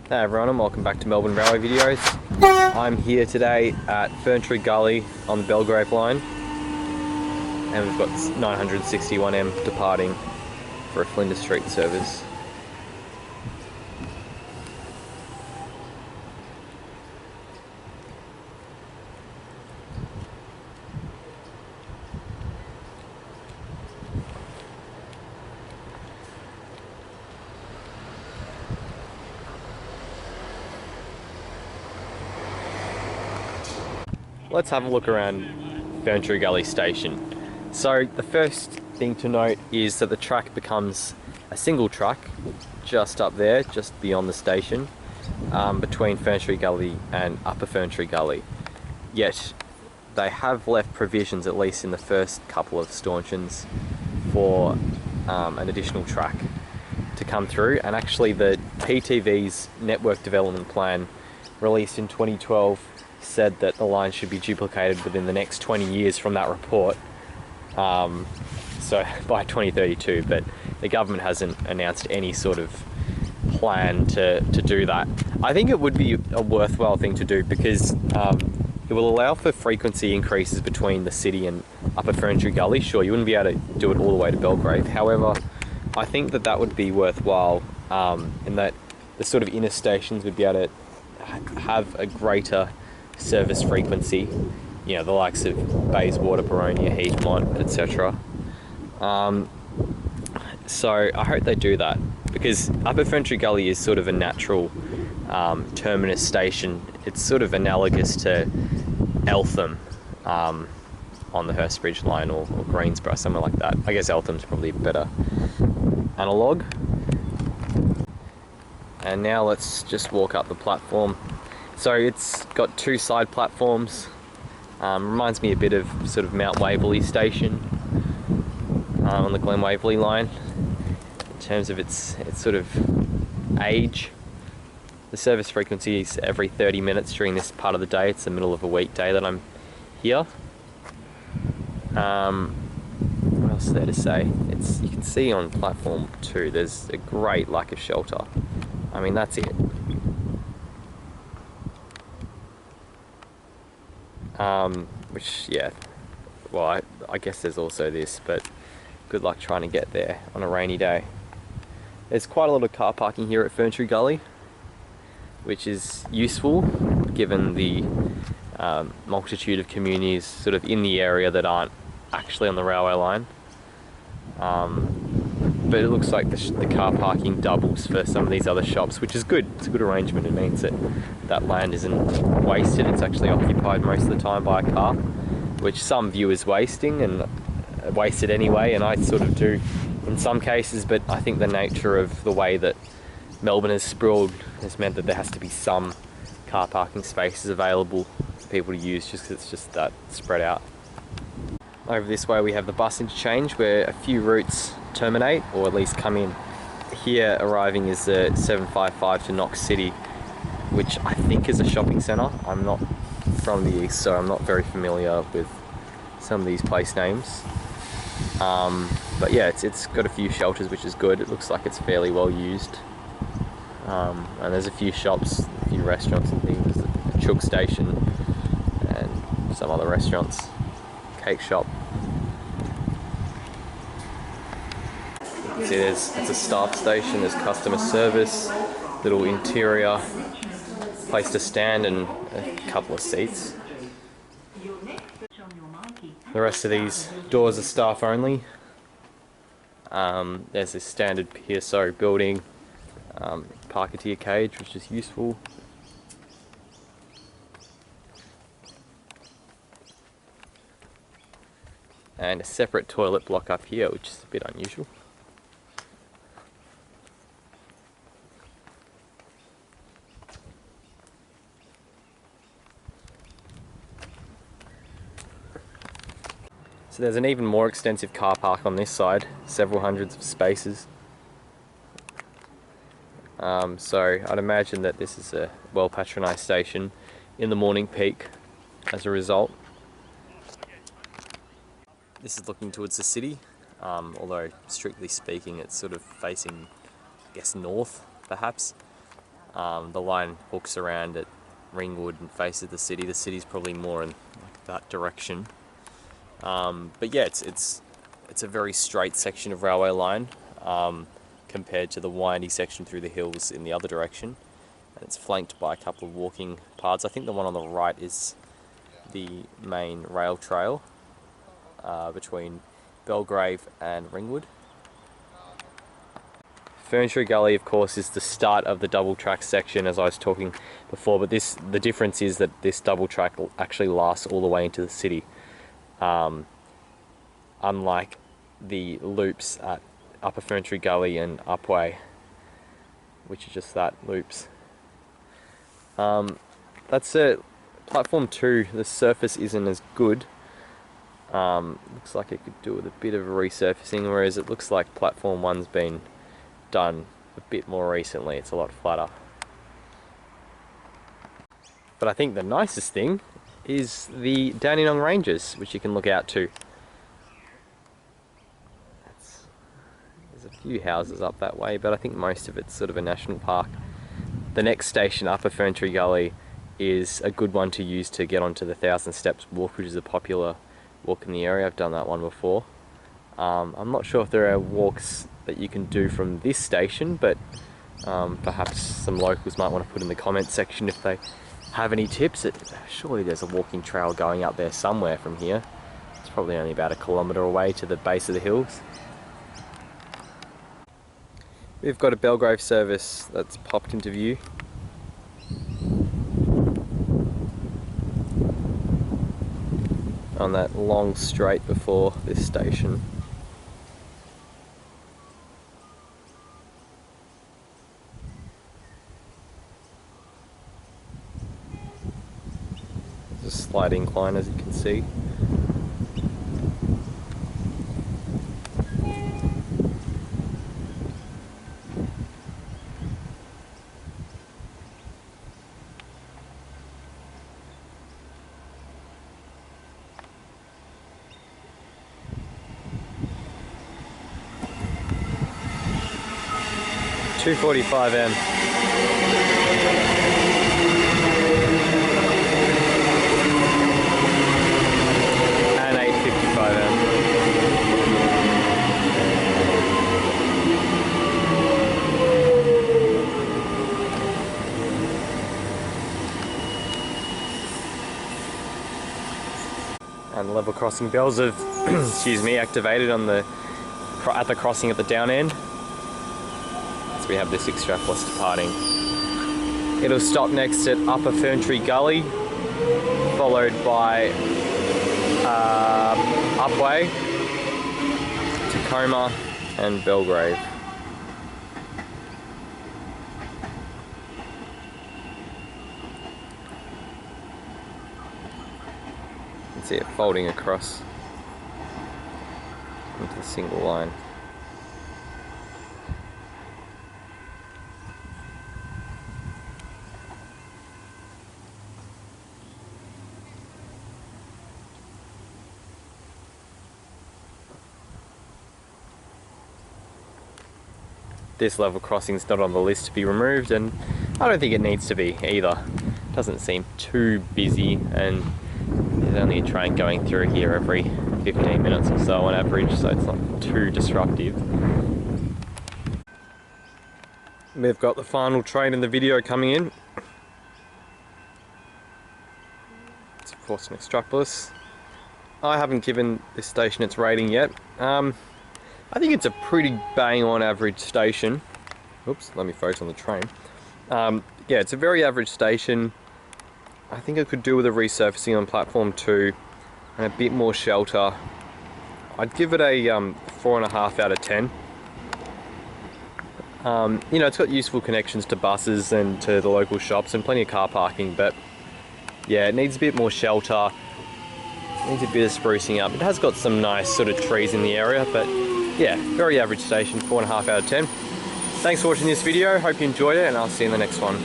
Hey everyone, and welcome back to Melbourne Railway Videos. I'm here today at Ferntree Gully on the Belgrave line, and we've got 961M departing for a Flinders Street service. Let's have a look around Ferntree Gully station. So the first thing to note is that the track becomes a single track just up there, just beyond the station, between Ferntree Gully and Upper Ferntree Gully. Yet they have left provisions, at least in the first couple of stanchions, for an additional track to come through. And actually the PTV's network development plan, released in 2012, said that the line should be duplicated within the next 20 years from that report, so by 2032, but the government hasn't announced any sort of plan to do that. I think it would be a worthwhile thing to do because it will allow for frequency increases between the city and Upper Ferntree Gully. Sure, you wouldn't be able to do it all the way to Belgrave, however I think that that would be worthwhile, in that the sort of inner stations would be able to have a greater service frequency, you know, the likes of Bayswater, Boronia, Heathmont, etc. So I hope they do that, because Upper Ferntree Gully is sort of a natural terminus station. It's sort of analogous to Eltham on the Hurstbridge line, or Greensborough, somewhere like that. I guess Eltham's probably a better analogue. And now let's just walk up the platform. So it's got two side platforms. Reminds me a bit of sort of Mount Waverley station on the Glen Waverley line in terms of its sort of age. The service frequency is every 30 minutes during this part of the day. It's the middle of a weekday that I'm here. What else is there to say? You can see on platform 2 there's a great lack of shelter. I mean, that's it. Which, yeah, well, I guess there's also this, but good luck trying to get there on a rainy day. There's quite a lot of car parking here at Ferntree Gully, which is useful given the multitude of communities sort of in the area that aren't actually on the railway line. But it looks like the car parking doubles for some of these other shops, which is good. It's a good arrangement. It means that land isn't wasted. It's actually occupied most of the time by a car, which some view as wasting and wasted anyway, and I sort of do in some cases, but I think the nature of the way that Melbourne has sprawled has meant that there has to be some car parking spaces available for people to use, just because it's just that spread out. Over this way we have the bus interchange, where a few routes terminate, or at least come in. Here arriving is the 755 to Knox City, which I think is a shopping centre. I'm not from the east, so I'm not very familiar with some of these place names. But yeah, it's got a few shelters, which is good. It looks like it's fairly well used. And there's a few shops, a few restaurants and things. The Chook Station and some other restaurants. Cake shop. See, it's a staff station, there's customer service, little interior place to stand and a couple of seats. The rest of these doors are staff only. There's this standard PSO building, parketeer cage, which is useful. And a separate toilet block up here, which is a bit unusual. So there's an even more extensive car park on this side, several hundreds of spaces. So I'd imagine that this is a well patronised station in the morning peak as a result. This is looking towards the city, although strictly speaking it's sort of facing, I guess, north perhaps. The line hooks around at Ringwood and faces the city. The city's probably more in like that direction. But yeah, it's a very straight section of railway line compared to the windy section through the hills in the other direction. And it's flanked by a couple of walking paths. I think the one on the right is the main rail trail between Belgrave and Ringwood. Ferntree Gully, of course, is the start of the double track section, as I was talking before, but the difference is that this double track actually lasts all the way into the city, unlike the loops at Upper Ferntree Gully and Upway, which is just that, loops. That's it. Platform 2, the surface isn't as good. Looks like it could do with a bit of resurfacing, whereas it looks like platform 1's been done a bit more recently. It's a lot flatter. But I think the nicest thing is the Dandenong Ranges, which you can look out to. There's a few houses up that way, but I think most of it's sort of a national park. The next station, Upper Ferntree Gully, is a good one to use to get onto the 1,000 Steps walk, which is a popular walk in the area. I've done that one before. I'm not sure if there are walks that you can do from this station, but perhaps some locals might want to put in the comment section if they have any tips. Surely there's a walking trail going up there somewhere from here. It's probably only about 1 kilometre away to the base of the hills. We've got a Belgrave service that's popped into view. On that long straight before this station. There's a slight incline, as you can see. $2.45M. And $8.55M. And level crossing bells have excuse me, activated on the at the crossing at the down end. We have the 6 strapless departing. It'll stop next at Upper Ferntree Gully, followed by Upway, Tacoma and Belgrave. You can see it folding across into the single line. This level crossing is not on the list to be removed, and I don't think it needs to be either. It doesn't seem too busy, and there's only a train going through here every 15 minutes or so on average, so it's not too disruptive. We've got the final train in the video coming in. It's of course an extrapolis. I haven't given this station its rating yet. I think it's a pretty bang on average station. Oops, let me focus on the train. Yeah, it's a very average station. I think it could do with a resurfacing on platform 2 and a bit more shelter. I'd give it a 4.5 out of 10. You know, it's got useful connections to buses and to the local shops and plenty of car parking, but yeah, it needs a bit more shelter. It needs a bit of sprucing up. It has got some nice sort of trees in the area, but yeah, very average station, 4.5 out of 10. Thanks for watching this video, hope you enjoyed it, and I'll see you in the next one.